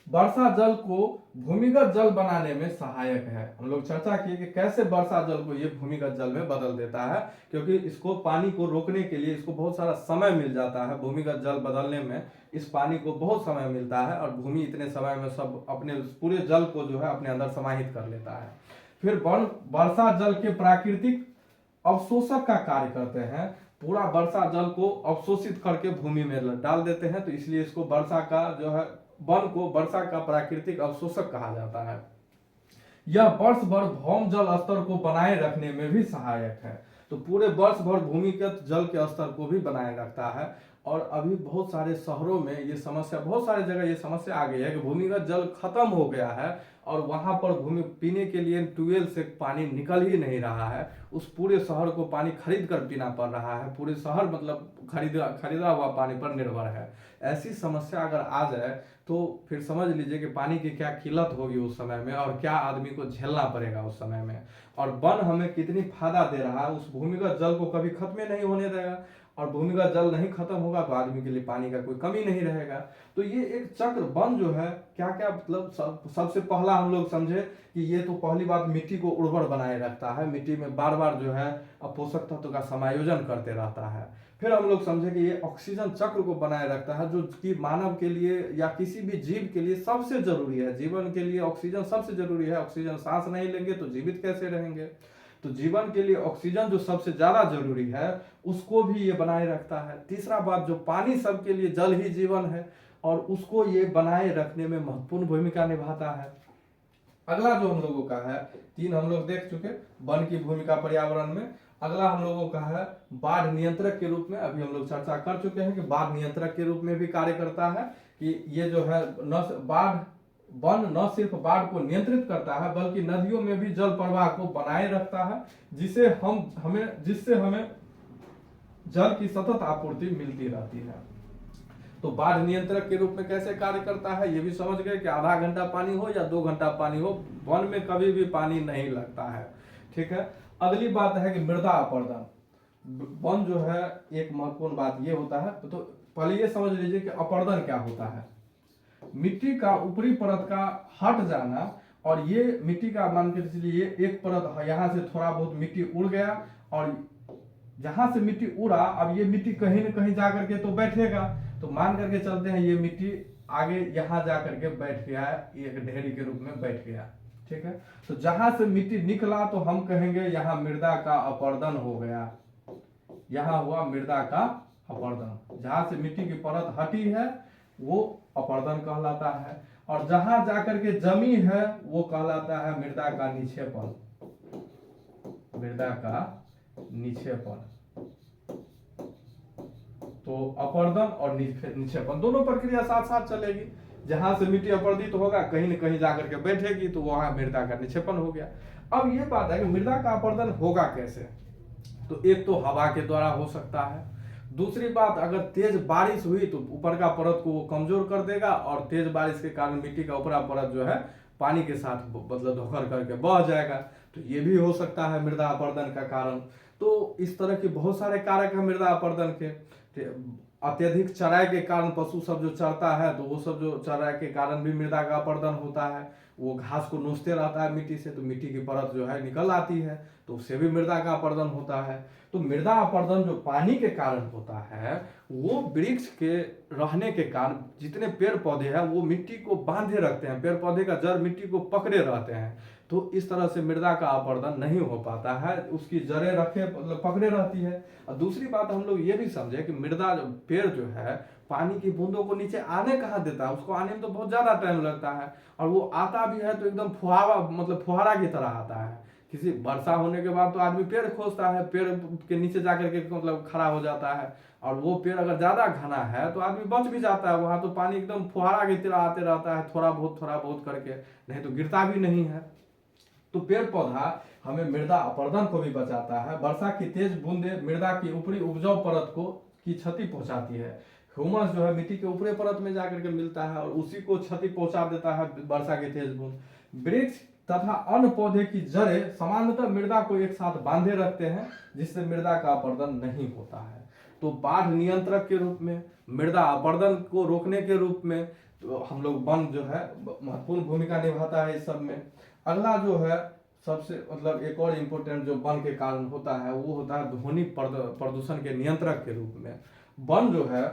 वर्षा जल को भूमिगत जल बनाने में सहायक है। हम लोग चर्चा किए कि कैसे वर्षा जल को ये भूमिगत जल में बदल देता है, क्योंकि इसको पानी को रोकने के लिए इसको बहुत सारा समय मिल जाता है। भूमिगत जल बदलने में इस पानी को बहुत समय मिलता है, और भूमि इतने समय में सब अपने पूरे जल को जो है अपने अंदर समाहित कर लेता है। फिर वर्षा जल के प्राकृतिक अवशोषक का कार्य करते हैं, पूरा वर्षा जल को अवशोषित करके भूमि में डाल देते हैं। तो इसलिए इसको वर्षा का जो है वन को वर्षा का प्राकृतिक अवशोषक कहा जाता है। यह वर्ष भर भौम जल स्तर को बनाए रखने में भी सहायक है। तो पूरे वर्ष भर भूमिगत जल के स्तर को भी बनाए रखता है। और अभी बहुत सारे शहरों में ये समस्या, बहुत सारे जगह ये समस्या आ गई है कि भूमिगत जल खत्म हो गया है, और वहां पर भूमि पीने के लिए ट्यूबवेल से पानी निकल ही नहीं रहा है। उस पूरे शहर को पानी खरीद कर पीना पड़ रहा है, पूरे शहर मतलब खरीदा हुआ पानी पर निर्भर है। ऐसी समस्या अगर आ जाए तो फिर समझ लीजिए कि पानी की क्या किल्लत होगी उस समय में, और क्या आदमी को झेलना पड़ेगा उस समय में। और वन हमें कितनी फायदा दे रहा है, उस भूमिगत जल को कभी खत्म नहीं होने देगा, और भूमिगत जल नहीं खत्म होगा तो आदमी के लिए पानी का कोई कमी नहीं रहेगा। तो ये एक चक्र वन जो है क्या क्या मतलब सबसे पहला हम लोग समझे कि ये तो पहली बात मिट्टी को उर्वर बनाए रखता है, मिट्टी में बार बार जो है पोषक तत्व का समायोजन करते रहता है। फिर हम लोग समझे कि ये ऑक्सीजन चक्र को बनाए रखता है, जो कि मानव के लिए या किसी भी जीव के लिए सबसे जरूरी है। जीवन के लिए ऑक्सीजन सबसे जरूरी है, ऑक्सीजन सांस नहीं लेंगे तो जीवित कैसे रहेंगे। तो जीवन के लिए ऑक्सीजन जो सबसे ज्यादा जरूरी है उसको भी ये बनाए रखता है। तीसरा बात, जो पानी सबके लिए, जल ही जीवन है, और उसको ये बनाए रखने में महत्वपूर्ण भूमिका निभाता है। अगला जो हम लोगों का है, 3 हम लोग देख चुके वन की भूमिका पर्यावरण में। अगला हम लोगों का है बाढ़ नियंत्रक के रूप में। अभी हम लोग चर्चा कर चुके हैं कि बाढ़ नियंत्रक के रूप में भी कार्य करता है, कि ये जो है वन न सिर्फ बाढ़ को नियंत्रित करता है बल्कि नदियों में भी जल प्रवाह को बनाए रखता है, जिससे हमें जल की सतत आपूर्ति मिलती रहती है। तो बाढ़ नियंत्रक के रूप में कैसे कार्य करता है ये भी समझ गए कि आधा घंटा पानी हो या 2 घंटा पानी हो, वन में कभी भी पानी नहीं लगता है। ठीक है। अगली बात है कि मृदा अपरदन। वन जो है, एक महत्वपूर्ण बात ये होता है, तो पहले ये समझ लीजिए कि अपरदन क्या होता है। मिट्टी का ऊपरी परत का हट जाना, और ये मिट्टी का मान के चलिए एक परत यहाँ से थोड़ा बहुत मिट्टी उड़ गया, और जहां से मिट्टी उड़ा अब ये मिट्टी कहीं न कहीं जा करके तो बैठेगा, तो मान करके चलते हैं ये मिट्टी आगे यहाँ जा करके बैठ गया है, एक ढेरी के रूप में बैठ गया। ठीक है। तो जहां से मिट्टी निकला तो हम कहेंगे यहाँ मृदा का अपरदन हो गया, यहाँ हुआ मृदा का अपरदन। जहां से मिट्टी की परत हटी है वो अपरदन कहलाता है, और जहां जाकर के जमी है वो कहलाता है मृदा का निक्षेपण। मृदा का निक्षेपण। तो अपरदन और निक्षेपण दोनों प्रक्रिया साथ साथ चलेगी। जहां से मिट्टी अपरदित होगा कहीं न कहीं जाकर के बैठेगी, तो वहां मृदा का निक्षेपण हो गया। अब ये बात है कि मृदा का अपरदन होगा कैसे, तो एक तो हवा के द्वारा हो सकता है। दूसरी बात, अगर तेज बारिश हुई तो ऊपर का परत को वो कमजोर कर देगा, और तेज बारिश के कारण मिट्टी का ऊपरा परत जो है पानी के साथ मतलब धोकर करके बह जाएगा, तो ये भी हो सकता है मृदा अपरदन का कारण। तो इस तरह के बहुत सारे कारक है मृदा अपरदन के। अत्यधिक चराई के कारण पशु सब जो चरता है, तो वो सब जो चराई के कारण भी मृदा का अपरदन होता है। वो घास को नोचते रहता है मिट्टी से, तो मिट्टी की परत जो है निकल आती है, तो उससे भी मृदा का अपरदन होता है। तो मृदा अपरदन जो पानी के कारण होता है, वो वृक्ष के रहने के कारण जितने पेड़ पौधे हैं वो मिट्टी को बांधे रखते हैं, पेड़ पौधे का जड़ मिट्टी को पकड़े रहते हैं, तो इस तरह से मृदा का अपरदन नहीं हो पाता है, उसकी जड़ें रखे मतलब पकड़े रहती है। और दूसरी बात हम लोग ये भी समझे कि मृदा पेड़ जो है पानी की बूंदों को नीचे आने कहाँ देता है, उसको आने में तो बहुत ज्यादा टाइम लगता है, और वो आता भी है तो एकदम फुहारा की तरह आता है। किसी वर्षा होने के बाद तो आदमी पेड़ खोजता है, पेड़ के नीचे जाकर के मतलब खड़ा हो जाता है, और वो पेड़ अगर ज्यादा घना है तो आदमी बच भी जाता है, वहां तो पानी एकदम फुहारा की तरह आते रहता है, थोड़ा बहुत करके, नहीं तो गिरता भी नहीं है। तो पेड़ पौधा हमें मृदा अपरदन को भी बचाता है। वर्षा की तेज बूंदे मृदा की ऊपरी उपजाऊ परत को की क्षति पहुंचाती है। ह्यूमस जो है मिट्टी के ऊपरी परत में जाकर के मिलता है, और उसी को क्षति पहुंचा देता है वर्षा की तेज बूंद। वृक्ष तथा अन्य पौधे की जड़ें सामान्यतः मृदा को एक साथ बांधे रखते हैं, जिससे मृदा का अपरदन नहीं होता है। तो बाढ़ नियंत्रक के रूप में, मृदा अपरदन को रोकने के रूप में, तो हम लोग वन जो है महत्वपूर्ण भूमिका निभाता है इस सब में। अगला जो है सबसे मतलब एक और इम्पोर्टेंट जो वन के कारण होता है, वो होता है ध्वनि प्रदूषण के नियंत्रक के रूप में। वन जो है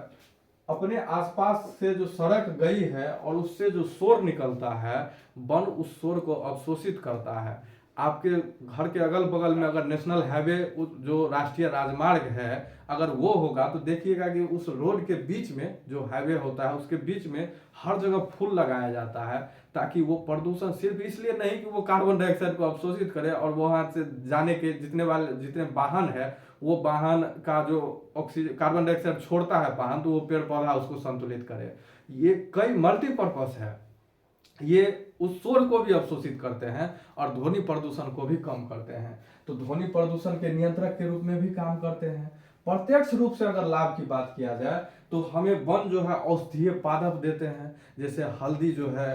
अपने आसपास से जो सड़क गई है और उससे जो शोर निकलता है, वन उस शोर को अवशोषित करता है। आपके घर के अगल बगल में अगर नेशनल हाईवे जो राष्ट्रीय राजमार्ग है अगर वो होगा, तो देखिएगा कि उस रोड के बीच में जो हाईवे होता है उसके बीच में हर जगह फूल लगाया जाता है, ताकि वो प्रदूषण सिर्फ इसलिए नहीं कि वो कार्बन डाइऑक्साइड को अवशोषित करे, और वहां से जाने के जितने वाहन है वो वाहन का जो ऑक्सीजन कार्बन डाइऑक्साइड छोड़ता है वाहन, तो वो पेड़ पौधा उसको संतुलित करे। ये कई मल्टीपर्पज है, ये उस शोर को भी अवशोषित करते हैं और ध्वनि प्रदूषण को भी कम करते हैं। तो ध्वनि प्रदूषण के नियंत्रक के रूप में भी काम करते हैं। प्रत्यक्ष रूप से अगर लाभ की बात किया जाए तो हमें वन जो है औषधीय पादप देते हैं। जैसे हल्दी जो है,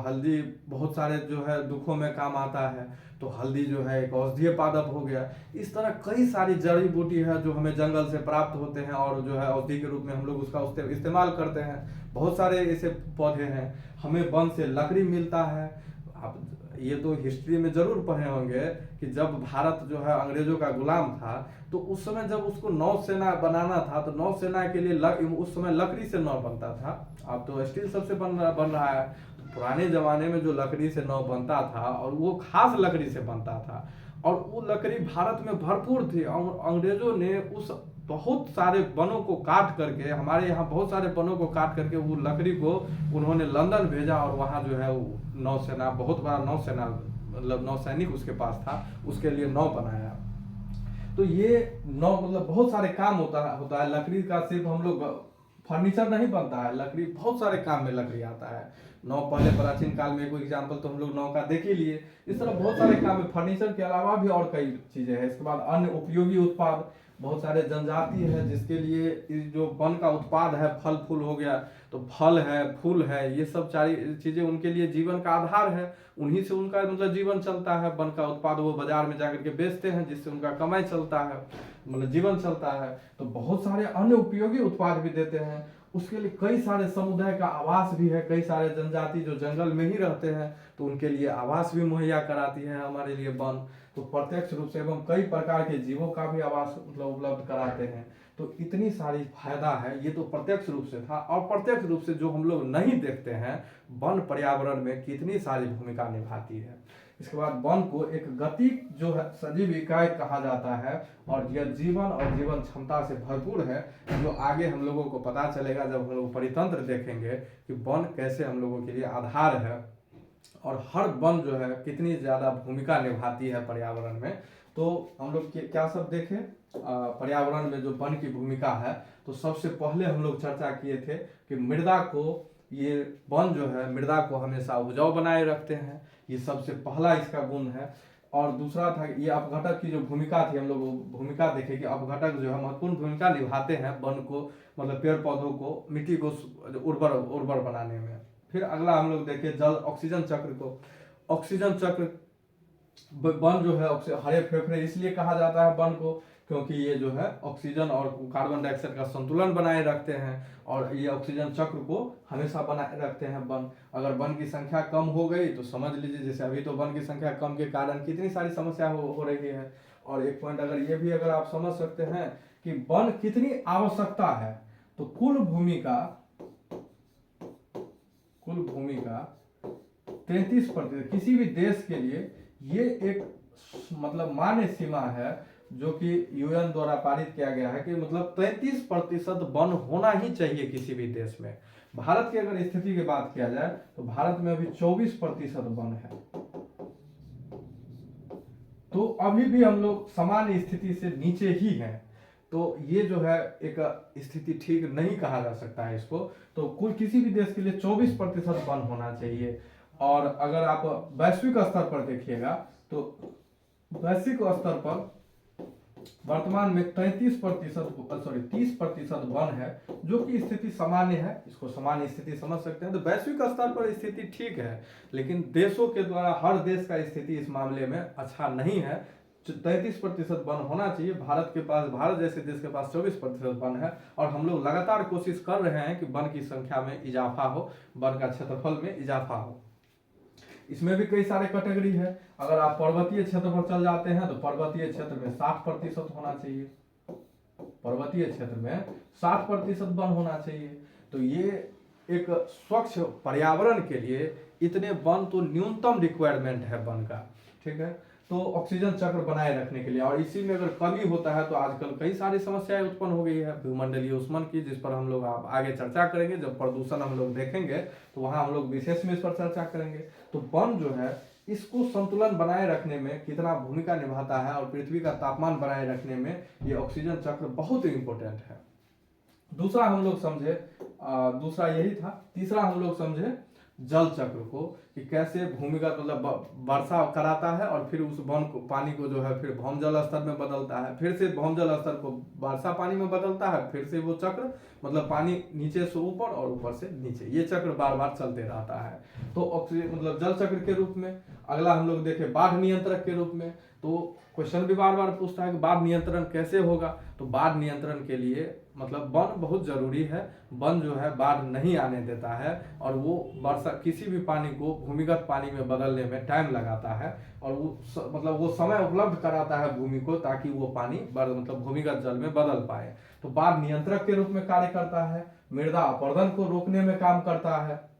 हल्दी बहुत सारे जो है दुखों में काम आता है, तो हल्दी जो है एक औषधीय पादप हो गया। इस तरह कई सारी जड़ी बूटी है जो हमें जंगल से प्राप्त होते हैं और जो है औषधि के रूप में हम लोग उसका इस्तेमाल करते हैं। बहुत सारे ऐसे पौधे हैं। हमें वन से लकड़ी मिलता है। आप ये तो हिस्ट्री में जरूर पढ़े होंगे कि जब भारत जो है अंग्रेजों का गुलाम था, तो उस समय जब उसको नौसेना बनाना था, तो नौसेना के लिए उस समय लकड़ी से नौ बनता था। अब तो स्टील सबसे बन रहा है। तो पुराने जमाने में जो लकड़ी से नौ बनता था और वो खास लकड़ी से बनता था, और वो लकड़ी भारत में भरपूर थी, और अंग्रेजों ने उस बहुत सारे वनों को काट करके, हमारे यहाँ बहुत सारे वनों को काट करके वो लकड़ी को उन्होंने लंदन भेजा, और वहाँ जो है वो नौसेना, बहुत बड़ा नौसेना, मतलब नौसैनिक उसके पास था, उसके लिए नौ बनाया। तो ये नौ मतलब बहुत सारे काम होता है लकड़ी का। सिर्फ हम लोग फर्नीचर नहीं बनता है, लकड़ी बहुत सारे काम में लकड़ी आता है। नौ पहले प्राचीन काल में कोई एग्जाम्पल तो हम लोग नौ का देख ही लिए। इस तरह बहुत सारे काम में फर्नीचर के अलावा भी और कई चीजें हैं। इसके बाद अन्य उपयोगी उत्पाद, बहुत सारे जनजाति है जिसके लिए इस जो वन का उत्पाद है, फल फूल हो गया, तो फल है, फूल है, ये सब सारी चीजें उनके लिए जीवन का आधार है। उन्हीं से उनका मतलब जीवन चलता है। वन का उत्पाद वो बाजार में जाकर के बेचते हैं, जिससे उनका कमाई चलता है, मतलब जीवन चलता है। तो बहुत सारे अन्य उपयोगी उत्पाद भी देते हैं। उसके लिए कई सारे समुदाय का आवास भी है। कई सारे जनजाति जो जंगल में ही रहते हैं, तो उनके लिए आवास भी मुहैया कराती है हमारे लिए वन। तो प्रत्यक्ष रूप से एवं कई प्रकार के जीवों का भी आवास मतलब उपलब्ध कराते हैं। तो इतनी सारी फायदा है। ये तो प्रत्यक्ष रूप से था। और प्रत्यक्ष रूप से जो हम लोग नहीं देखते हैं, वन पर्यावरण में कितनी सारी भूमिका निभाती है। इसके बाद वन को एक गति जो है सजीव इकाई कहा जाता है, और यह जीवन और जीवन क्षमता से भरपूर है, जो आगे हम लोगों को पता चलेगा जब हम लोग परितंत्र देखेंगे कि वन कैसे हम लोगों के लिए आधार है, और हर वन जो है कितनी ज्यादा भूमिका निभाती है पर्यावरण में। तो हम लोग क्या सब देखें पर्यावरण में जो वन की भूमिका है। तो सबसे पहले हम लोग चर्चा किए थे कि मृदा को, ये वन जो है मृदा को हमेशा उपजाऊ बनाए रखते हैं, ये सबसे पहला इसका गुण है। और दूसरा था ये अपघटक की जो भूमिका थी, हम लोग भूमिका देखे कि अपघटक जो है महत्वपूर्ण भूमिका निभाते हैं वन को, मतलब पेड़ पौधों को, मिट्टी को उर्वर बनाने में। फिर अगला हम लोग देखे जल ऑक्सीजन चक्र को। ऑक्सीजन चक्र, वन जो है हरे फेफड़े इसलिए कहा जाता है वन को, क्योंकि ये जो है ऑक्सीजन और कार्बन डाइऑक्साइड का संतुलन बनाए रखते हैं, और ये ऑक्सीजन चक्र को हमेशा बनाए रखते हैं वन। अगर वन की संख्या कम हो गई तो समझ लीजिए, जैसे अभी तो वन की संख्या कम के कारण कितनी सारी समस्या हो रही है। और एक पॉइंट अगर ये भी अगर आप समझ सकते हैं कि वन कितनी आवश्यकता है, तो कुल भूमि का 33% किसी भी देश के लिए ये एक मतलब मान्य सीमा है, जो कि यूएन द्वारा पारित किया गया है कि मतलब 33% वन होना ही चाहिए किसी भी देश में। भारत की अगर स्थिति की बात किया जाए तो भारत में अभी 24% वन है। तो अभी भी हम लोग सामान्य स्थिति से नीचे ही हैं। तो ये जो है एक स्थिति ठीक नहीं कहा जा सकता है इसको। तो कुल किसी भी देश के लिए 24% वन होना चाहिए। और अगर आप वैश्विक स्तर पर देखिएगा तो वैश्विक स्तर पर वर्तमान में 30% वन है, जो कि स्थिति सामान्य है। इसको सामान्य स्थिति समझ सकते हैं। तो वैश्विक स्तर पर स्थिति ठीक है, लेकिन देशों के द्वारा हर देश का स्थिति इस मामले में अच्छा नहीं है। 33% वन होना चाहिए। भारत जैसे देश के पास 24% वन है, और हम लोग लगातार कोशिश कर रहे हैं कि वन की संख्या में इजाफा हो, वन का क्षेत्रफल में इजाफा हो। इसमें भी कई सारे कैटेगरी है। अगर आप पर्वतीय क्षेत्र पर चल जाते हैं तो पर्वतीय क्षेत्र में 60% होना चाहिए। पर्वतीय क्षेत्र में 60% वन होना चाहिए। तो ये एक स्वच्छ पर्यावरण के लिए इतने वन तो न्यूनतम रिक्वायरमेंट है वन का, ठीक है। तो ऑक्सीजन चक्र बनाए रखने के लिए, और इसी में अगर कमी होता है तो आजकल कई सारी समस्याएं उत्पन्न हो गई है भूमंडलीय ऊष्मन की, जिस पर हम लोग आगे चर्चा करेंगे। जब प्रदूषण हम लोग देखेंगे तो वहां हम लोग विशेष में इस पर चर्चा करेंगे। तो वन जो है इसको संतुलन बनाए रखने में कितना भूमिका निभाता है, और पृथ्वी का तापमान बनाए रखने में ये ऑक्सीजन चक्र बहुत इंपॉर्टेंट है। दूसरा हम लोग समझे, दूसरा यही था। तीसरा हम लोग समझे जल चक्र को, कि कैसे भूमिगत मतलब वर्षा कराता है, और फिर उस वन को पानी को जो है फिर भौमजल स्तर में बदलता है, फिर से भौमजल स्तर को वर्षा पानी में बदलता है, फिर से वो चक्र मतलब पानी नीचे से ऊपर और ऊपर से नीचे, ये चक्र बार बार चलते रहता है। तो ऑक्सीजन मतलब जल चक्र के रूप में। अगला हम लोग देखें बाढ़ नियंत्रक के रूप में। तो क्वेश्चन भी बार बार पूछता है कि बाढ़ नियंत्रण कैसे होगा। तो बाढ़ नियंत्रण के लिए मतलब वन बहुत जरूरी है। वन जो है बाढ़ नहीं आने देता है, और वो वर्षा किसी भी पानी को भूमिगत पानी में बदलने में टाइम लगाता है, और वो मतलब वो समय उपलब्ध कराता है भूमि को, ताकि वो पानी मतलब भूमिगत जल में बदल पाए। तो बाढ़ नियंत्रक के रूप में कार्य करता है। मृदा अपरदन को रोकने में काम करता है।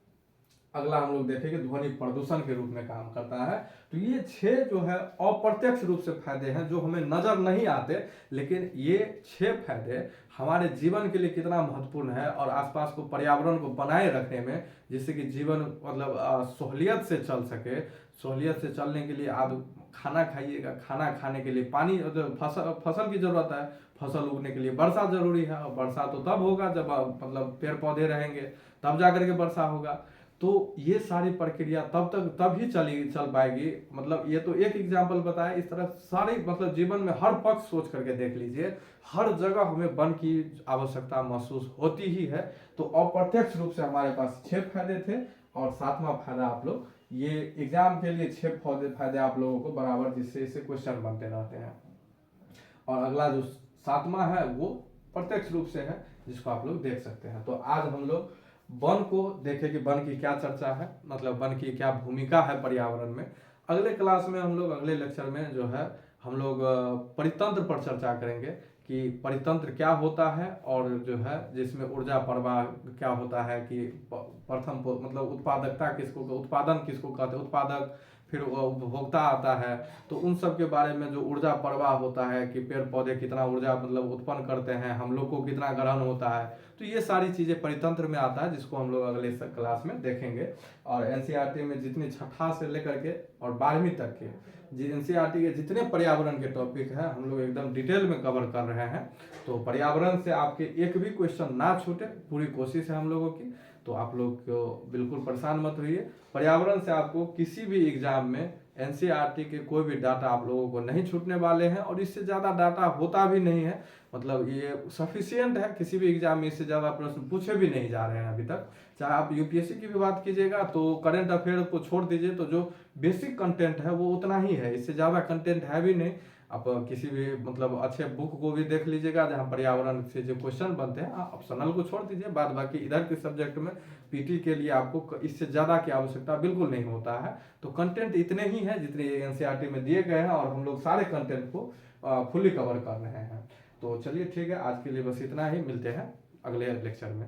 अगला हम लोग देखेंगे ध्वनि प्रदूषण के रूप में काम करता है। तो ये 6 जो है अप्रत्यक्ष रूप से फायदे हैं जो हमें नजर नहीं आते, लेकिन ये 6 फायदे हमारे जीवन के लिए कितना महत्वपूर्ण है और आसपास को पर्यावरण को बनाए रखने में, जिससे कि जीवन मतलब सहूलियत से चल सके। सहूलियत से चलने के लिए आप खाना खाइएगा, खाना खाने के लिए पानी, फसल की जरूरत है, फसल उगने के लिए वर्षा जरूरी है, और वर्षा तो तब होगा जब मतलब पेड़ पौधे रहेंगे, तब जाकर के वर्षा होगा। तो ये सारी प्रक्रिया तब ही चल पाएगी। मतलब ये तो एक एग्जाम्पल बताया, इस तरह सारी मतलब जीवन में हर पक्ष सोच करके देख लीजिए, हर जगह हमें वन की आवश्यकता महसूस होती ही है। तो अप्रत्यक्ष रूप से हमारे पास 6 फायदे थे, और 7वां फायदा आप लोग ये एग्जाम के लिए 6 फायदे आप लोगों को बराबर जिससे इससे क्वेश्चन बनते रहते हैं। और अगला जो 7वां है वो प्रत्यक्ष रूप से है, जिसको आप लोग देख सकते हैं। तो आज हम लोग वन को देखें कि वन की क्या चर्चा है, मतलब वन की क्या भूमिका है पर्यावरण में। अगले क्लास में हम लोग अगले लेक्चर में जो है हम लोग परितंत्र पर चर्चा करेंगे कि परितंत्र क्या होता है, और जो है जिसमें ऊर्जा प्रवाह क्या होता है, कि प्रथम मतलब उत्पादकता उत्पादन किसको कहते हैं, उत्पादक, फिर उपभोक्ता आता है। तो उन सब के बारे में जो ऊर्जा प्रवाह होता है कि पेड़ पौधे कितना ऊर्जा मतलब उत्पन्न करते हैं, हम लोग को कितना ग्रहण होता है, तो ये सारी चीज़ें परितंत्र में आता है, जिसको हम लोग अगले क्लास में देखेंगे। और एनसीईआरटी में जितनी छठा से लेकर के और 12वीं तक के एनसीईआरटी के जितने पर्यावरण के टॉपिक हैं हम लोग एकदम डिटेल में कवर कर रहे हैं। तो पर्यावरण से आपके एक भी क्वेश्चन ना छूटे, पूरी कोशिश है हम लोगों की। तो आप लोग को बिल्कुल परेशान मत होइए, पर्यावरण से आपको किसी भी एग्जाम में एनसीईआरटी के कोई भी डाटा आप लोगों को नहीं छूटने वाले हैं, और इससे ज़्यादा डाटा होता भी नहीं है। मतलब ये सफिशियंट है, किसी भी एग्जाम में इससे ज़्यादा प्रश्न पूछे भी नहीं जा रहे हैं अभी तक। चाहे आप यूपीएससी की भी बात कीजिएगा तो करंट अफेयर को छोड़ दीजिए, तो जो बेसिक कंटेंट है वो उतना ही है, इससे ज़्यादा कंटेंट है भी नहीं। आप किसी भी मतलब अच्छे बुक को भी देख लीजिएगा जहाँ पर्यावरण से जो क्वेश्चन बनते हैं, ऑप्शनल को छोड़ दीजिए, बाद बाकी इधर के सब्जेक्ट में पीटी के लिए आपको इससे ज़्यादा की आवश्यकता बिल्कुल नहीं होता है। तो कंटेंट इतने ही हैं जितने एनसीईआरटी में दिए गए हैं, और हम लोग सारे कंटेंट को फुल्ली कवर कर रहे हैं। तो चलिए ठीक है, आज के लिए बस इतना ही, मिलते हैं अगले लेक्चर में।